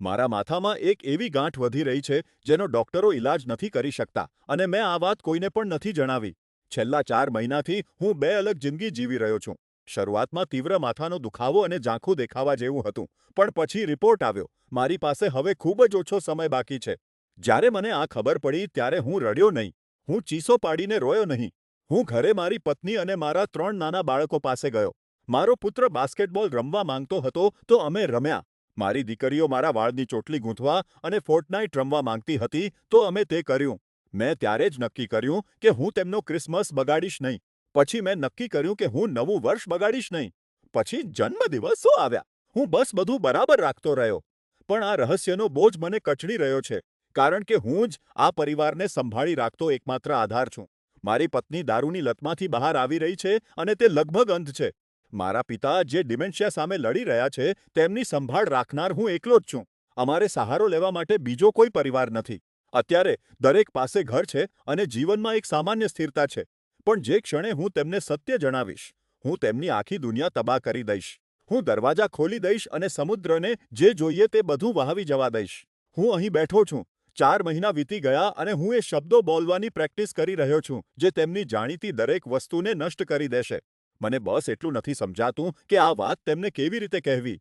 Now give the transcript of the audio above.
મારા માથામાં એક એવી ગાંઠ વધી રહી છે જેનો ડોક્ટરો ઈલાજ નથી કરી શકતા અને મેં આ વાત કોઈને પણ નથી જણાવી. છેલ્લા 4 મહિનાથી હું બે અલગ જિંદગી જીવી રહ્યો છું. શરૂઆતમાં તીવ્ર માથાનો દુખાવો અને ઝાંખું દેખાવા જેવું હતું, પણ પછી રિપોર્ટ આવ્યો. મારી પાસે હવે ખૂબ જ ઓછો સમય બાકી છે. જ્યારે મને આ ખબર પડી ત્યારે હું રડ્યો નહીં. હું ચીસો પાડીને રોયો નહીં. હું ઘરે મારી પત્ની અને મારા 3 નાના બાળકો પાસે ગયો. મારો પુત્ર બાસ્કેટબોલ રમવા માંગતો હતો તો અમે રમ્યા. મારી દીકરીઓ મારા વાળની ચોટલી ગૂંથવા અને ફોર્ટનાઇટ રમવા માંગતી હતી તો અમે તે કર્યું. મેં ત્યારે જ નક્કી કર્યું કે હું તેમનો ક્રિસમસ બગાડીશ નહીં. પછી મેં નક્કી કર્યું કે હું નવું વર્ષ બગાડીશ નહીં. પછી જન્મદિવસો આવ્યા. હું બસ બધું બરાબર રાખતો રહ્યો. પણ આ રહસ્યનો બોજ મને કચડી રહ્યો છે, કારણ કે હું જ આ પરિવારને સંભાળી રાખતો એકમાત્ર આધાર છું. મારી પત્ની દારૂની લતમાંથી બહાર આવી રહી છે અને તે લગભગ અંધ છે. મારા પિતા, જે ડિમેન્શિયા સામે લડી રહ્યા છે, તેમની સંભાળ રાખનાર હું એકલો જ છું. અમારે સહારો લેવા માટે બીજો કોઈ પરિવાર નથી. અત્યારે દરેક પાસે ઘર છે અને જીવનમાં એક સામાન્ય સ્થિરતા છે. પણ જે ક્ષણે હું તેમને સત્ય જણાવીશ, હું તેમની આખી દુનિયા તબાહ કરી દઈશ. હું દરવાજા ખોલી દઈશ અને સમુદ્રને જે જોઈએ તે બધું વહાવી જવા દઈશ. હું અહીં બેઠો છું. 4 મહિના વીતી ગયા અને હું એ શબ્દો બોલવાની પ્રેક્ટિસ કરી રહ્યો છું, જે તેમની જાણીતી દરેક વસ્તુને નષ્ટ કરી દેશે. મને બસ એટલું નથી સમજાતું કે આ વાત તેમને કેવી રીતે કહેવી.